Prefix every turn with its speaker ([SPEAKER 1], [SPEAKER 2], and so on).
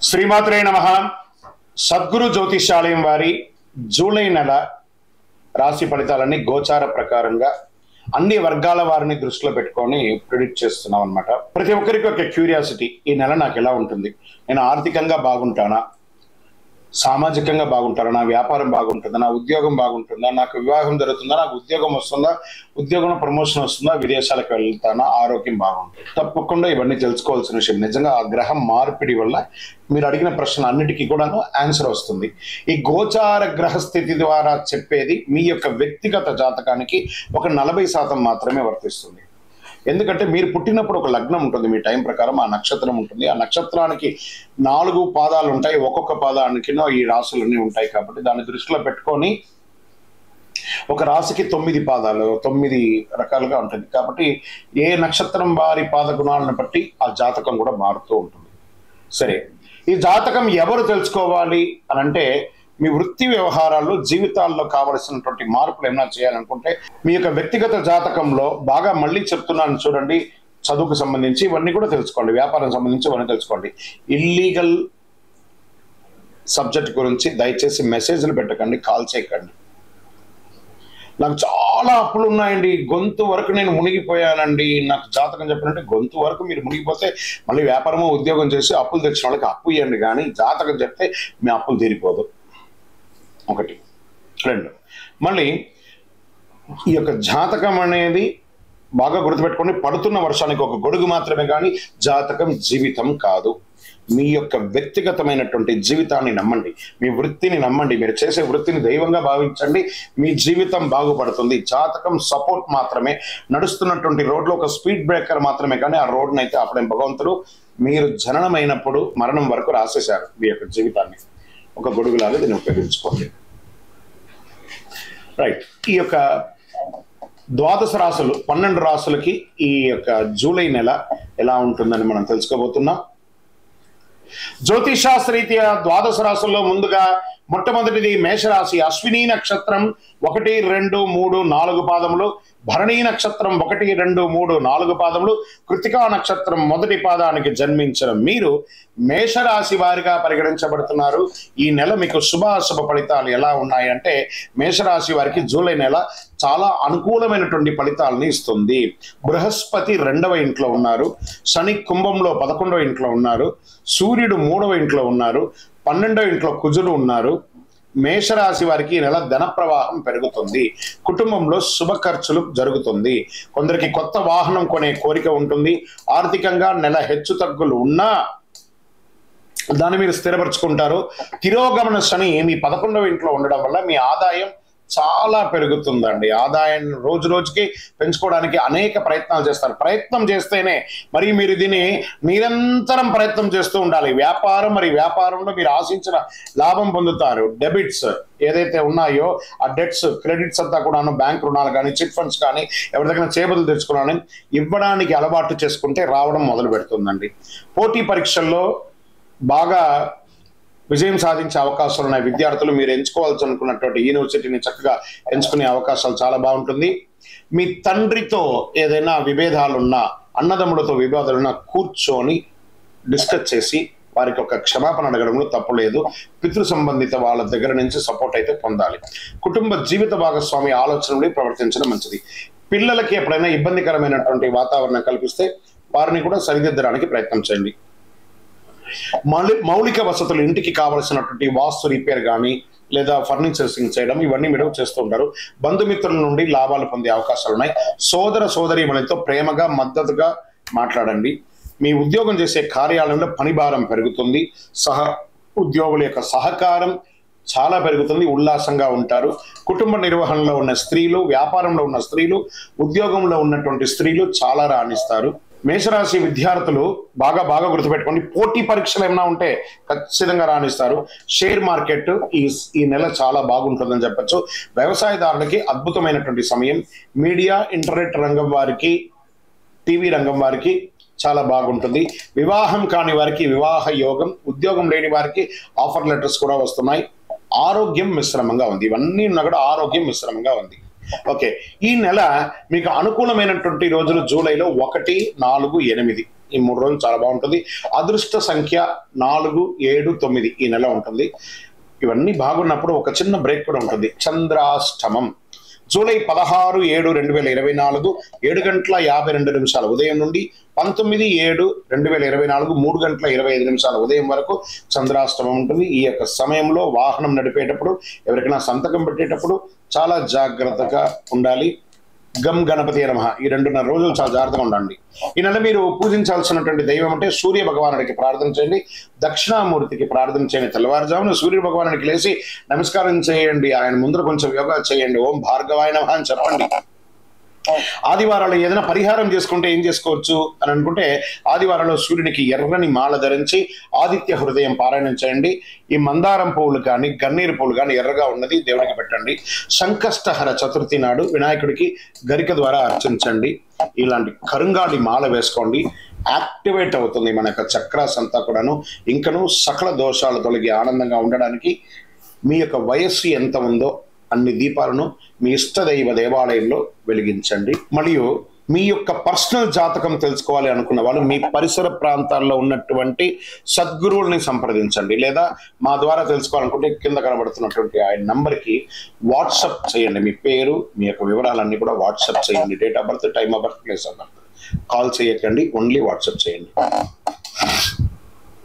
[SPEAKER 1] శ్రీమాత్రే నమః. సద్గురు జ్యోతిషాలయం వారి జూలై నెల రాశి ఫలితాలన్నీ గోచార ప్రకారంగా అన్ని వర్గాల వారిని దృష్టిలో పెట్టుకొని ప్రిడిక్ట్ చేస్తున్నాం అన్నమాట. ప్రతి ఒక్కరికి ఒక క్యూరియాసిటీ, ఈ నెల నాకు ఎలా ఉంటుంది, నేను ఆర్థికంగా బాగుంటానా, సామాజికంగా బాగుంటారా, నా వ్యాపారం బాగుంటుందా, నా ఉద్యోగం బాగుంటుందా, నాకు వివాహం జరుగుతుందా, నాకు ఉద్యోగం వస్తుందా, ఉద్యోగంలో ప్రమోషన్ వస్తుందా, విదేశాలకు వెళ్తానా, ఆరోగ్యం బాగుంటుంది. తప్పకుండా ఇవన్నీ తెలుసుకోవాల్సిన విషయం. నిజంగా ఆ గ్రహం మార్పిడి వల్ల మీరు అడిగిన ప్రశ్న అన్నిటికీ కూడాను ఆన్సర్ వస్తుంది. ఈ గోచార గ్రహస్థితి ద్వారా చెప్పేది మీ యొక్క వ్యక్తిగత జాతకానికి ఒక 40% మాత్రమే వర్తిస్తుంది. ఎందుకంటే మీరు పుట్టినప్పుడు ఒక లగ్నం ఉంటుంది, మీ టైం ప్రకారం ఆ నక్షత్రం ఉంటుంది. ఆ నక్షత్రానికి 4 పాదాలు ఉంటాయి, ఒక్కొక్క పాదానికి ఈ రాశులన్నీ ఉంటాయి. కాబట్టి దాన్ని దృష్టిలో పెట్టుకొని ఒక రాశికి 9 పాదాలు, 9 రకాలుగా ఉంటుంది. కాబట్టి ఏ నక్షత్రం వారి పాద గుణాలను బట్టి ఆ జాతకం కూడా మారుతూ ఉంటుంది. సరే, ఈ జాతకం ఎవరు తెలుసుకోవాలి అని అంటే, మీ వృత్తి వ్యవహారాల్లో జీవితాల్లో కావలసినటువంటి మార్పులు ఏమైనా చేయాలనుకుంటే మీ యొక్క వ్యక్తిగత జాతకంలో బాగా మళ్ళీ చెప్తున్నాను చూడండి, చదువుకు సంబంధించి ఇవన్నీ కూడా తెలుసుకోండి, వ్యాపారం సంబంధించి ఇవన్నీ తెలుసుకోండి. ఇల్లీగల్ సబ్జెక్ట్ గురించి దయచేసి మెసేజ్లు పెట్టకండి, కాల్ చేయకండి. నాకు చాలా అప్పులు ఉన్నాయండి, గొంతు వరకు నేను మునిగిపోయానండి, నాకు జాతకం చెప్పినట్టే గొంతు వరకు మీరు మునిగిపోతే మళ్ళీ వ్యాపారమో ఉద్యోగం చేసి అప్పులు తెచ్చిన వాళ్ళకి అప్పు ఇవ్వండి, కానీ జాతకం చెప్తే మీ అప్పులు తీరిపోదు. 1. 2, మళ్ళీ ఈ యొక్క జాతకం అనేది బాగా గుర్తుపెట్టుకోండి, పడుతున్న వర్షానికి ఒక గొడుగు మాత్రమే, కానీ జాతకం జీవితం కాదు. మీ యొక్క వ్యక్తిగతమైనటువంటి జీవితాన్ని నమ్మండి, మీ వృత్తిని నమ్మండి, మీరు చేసే వృత్తిని దైవంగా భావించండి, మీ జీవితం బాగుపడుతుంది. జాతకం సపోర్ట్ మాత్రమే, నడుస్తున్నటువంటి రోడ్లో ఒక స్పీడ్ బ్రేకర్ మాత్రమే, కానీ ఆ రోడ్ని అయితే అప్పుడే భగవంతుడు మీరు జననమైనప్పుడు మరణం వరకు రాసేశారు. మీ యొక్క జీవితాన్ని ఒక గొడుగులాగా దీన్ని ఉపయోగించుకోండి. రైట్, ఈ యొక్క 12 రాశులు, 12 రాశులకి ఈ యొక్క జూలై నెల ఎలా ఉంటుందని మనం తెలుసుకోబోతున్నాం. జ్యోతిషాస్త్రరీత్యా 12 రాశుల్లో ముందుగా మొట్టమొదటిది మేషరాశి. అశ్విని నక్షత్రం 1, 2, 3, 4 పాదములు, భరణీ నక్షత్రం 1, 2, 3, 4 పాదములు, కృతికా నక్షత్రం మొదటి పాదానికి జన్మించిన మీరు మేషరాశి వారిగా పరిగణించబడుతున్నారు. ఈ నెల మీకు శుభాశుభ ఫలితాలు ఎలా ఉన్నాయంటే, మేషరాశి వారికి జూలై నెల చాలా అనుకూలమైనటువంటి ఫలితాలని ఇస్తుంది. బృహస్పతి 2వ ఇంట్లో ఉన్నారు, శని కుంభంలో 11వ ఇంట్లో ఉన్నారు, సూర్యుడు 3వ ఇంట్లో ఉన్నారు, 12వ ఇంట్లో కుజుడు ఉన్నారు. మేషరాశి వారికి ఈ నెల ధన ప్రవాహం పెరుగుతుంది, కుటుంబంలో శుభ ఖర్చులు జరుగుతుంది, కొందరికి కొత్త వాహనం కొనే కోరిక ఉంటుంది. ఆర్థికంగా నెల హెచ్చు తగ్గులు ఉన్నా దాన్ని మీరు స్థిరపరచుకుంటారు. తిరోగమన శని మీ 11వ ఇంట్లో ఉండడం వల్ల మీ ఆదాయం చాలా పెరుగుతుందండి. ఆదాయాన్ని రోజు రోజుకి పెంచుకోవడానికి అనేక ప్రయత్నాలు చేస్తారు. ప్రయత్నం చేస్తేనే మరి మీరు దీన్ని నిరంతరం ప్రయత్నం చేస్తూ ఉండాలి. వ్యాపారంలో మీరు ఆశించిన లాభం పొందుతారు. డెబిట్స్ ఏదైతే ఉన్నాయో ఆ డెట్స్, క్రెడిట్స్ అంతా కూడా బ్యాంక్ రుణాలు కానీ, చిట్ ఫండ్స్ కానీ, ఎవరి దగ్గర చేపలు తెచ్చుకున్నాను ఇవ్వడానికి అలవాటు చేసుకుంటే రావడం మొదలు పెడుతుందండి. పోటీ పరీక్షల్లో బాగా విజయం సాధించే అవకాశాలు ఉన్నాయి. విద్యార్థులు మీరు ఎంచుకోవాల్సి అనుకున్నటువంటి యూనివర్సిటీని చక్కగా ఎంచుకునే అవకాశాలు చాలా బాగుంటుంది. మీ తండ్రితో ఏదైనా విభేదాలున్నా, అన్నదమ్ములతో విభేదాలున్నా కూర్చొని డిస్కస్ చేసి వారికి ఒక క్షమాపణ అడగడంలో తప్పు లేదు. పితృ సంబంధిత వాళ్ళ దగ్గర నుంచి సపోర్ట్ అయితే పొందాలి. కుటుంబ జీవిత భాగస్వామి ఆలోచనలు ప్రవర్తించడం మంచిది. పిల్లలకి ఎప్పుడైనా ఇబ్బందికరమైనటువంటి వాతావరణం కల్పిస్తే వారిని కూడా సరిదిద్దడానికి ప్రయత్నం చేయండి. మౌలిక వసతులు, ఇంటికి కావలసినటువంటి వాస్తు రిపేర్ కానీ లేదా ఫర్నిచర్సింగ్ చేయడం ఇవన్నీ మీరు చేస్తూ ఉంటారు. బంధుమిత్రుల నుండి లాభాలు పొందే అవకాశాలు ఉన్నాయి. సోదర సోదరీమణులతో ప్రేమగా మద్దతుగా మాట్లాడండి. మీ ఉద్యోగం చేసే కార్యాలయంలో పని భారం పెరుగుతుంది. ఉద్యోగుల యొక్క సహకారం చాలా పెరుగుతుంది, ఉల్లాసంగా ఉంటారు. కుటుంబ నిర్వహణలో ఉన్న స్త్రీలు, వ్యాపారంలో ఉన్న స్త్రీలు, ఉద్యోగంలో ఉన్నటువంటి స్త్రీలు చాలా రాణిస్తారు. మేషరాశి విద్యార్థులు బాగా గుర్తుపెట్టుకోండి, పోటీ పరీక్షలు ఏమైనా ఉంటే ఖచ్చితంగా రాణిస్తారు. షేర్ మార్కెట్ ఈ నెల చాలా బాగుంటుందని చెప్పచ్చు. వ్యవసాయదారులకి అద్భుతమైనటువంటి సమయం. మీడియా, ఇంటర్నెట్ రంగం వారికి, టీవీ రంగం వారికి చాలా బాగుంటుంది. వివాహం కాని వారికి వివాహ యోగం, ఉద్యోగం లేని వారికి ఆఫర్ లెటర్స్ కూడా వస్తున్నాయి. ఆరోగ్యం మిశ్రమంగా ఉంది. ఇవన్నీ ఉన్నా కూడా ఆరోగ్యం మిశ్రమంగా ఉంది. ఓకే, ఈ నెల మీకు అనుకూలమైనటువంటి రోజులు జూలైలో 1, 4, 8 ఈ 3 రోజులు చాలా బాగుంటుంది. అదృష్ట సంఖ్య 4, 7, 9 ఈ నెల ఉంటుంది. ఇవన్నీ బాగున్నప్పుడు ఒక చిన్న బ్రేక్ కూడా ఉంటుంది. చంద్రాష్టమం జూలై 16/7/2024 7:52 ఉదయం నుండి 19/7/2024 3:25 ఉదయం వరకు చంద్రాష్టమం ఉంటుంది. ఈ యొక్క సమయంలో వాహనం నడిపేటప్పుడు, ఎవరికైనా సంతకం పెట్టేటప్పుడు చాలా జాగ్రత్తగా ఉండాలి. గం గణపతి నమః ఈ 2.5 రోజులు చాలా జాగ్రత్తగా ఉండండి. ఈ నెల మీరు పూజించాల్సినటువంటి దైవం అంటే సూర్య భగవానుడికి ప్రార్థన చేయండి, దక్షిణామూర్తికి ప్రార్థన చేయండి. తెల్లవారుజామున సూర్య భగవానుడికి లేచి నమస్కారం చేయండి, ఆయన ముందర కొంచెం యోగా చేయండి, ఓం భార్గవాయ నమః అని చెప్పండి. ఆదివారాలు ఏదైనా పరిహారం చేసుకుంటే ఏం చేసుకోవచ్చు అని అనుకుంటే, ఆదివారంలో సూర్యునికి ఎర్రని మాల ధరించి ఆదిత్య హృదయం పారాయణం చేయండి. ఈ మందారం పువ్వులు కానీ గన్నేరు పువ్వులు కానీ ఎర్రగా ఉన్నది దేవుడికి పెట్టండి. సంకష్టహర చతుర్థి నాడు వినాయకుడికి గరిక ద్వారా అర్చించండి. ఇలాంటి కరుంగాడి మాల వేసుకోండి. యాక్టివేట్ అవుతుంది మన యొక్క చక్రాస్ అంతా కూడాను. ఇంకను సకల దోషాలు తొలగి ఆనందంగా ఉండడానికి మీ యొక్క వయస్సు ఎంత ఉందో అన్ని దీపాలను మీ ఇష్టదైవ దేవాలయంలో వెలిగించండి. మరియు మీ యొక్క పర్సనల్ జాతకం తెలుసుకోవాలి అనుకున్న వాళ్ళు మీ పరిసర ప్రాంతాల్లో ఉన్నటువంటి సద్గురువుల్ని సంప్రదించండి, లేదా మా ద్వారా తెలుసుకోవాలనుకుంటే కింద కనబడుతున్నటువంటి ఆయన నంబర్కి వాట్సాప్ చేయండి. మీ పేరు, మీ యొక్క వివరాలన్నీ కూడా వాట్సాప్ చేయండి. Date of birth, time of birth, place of birth. Call చేయకండి, ఓన్లీ వాట్సాప్ చేయండి.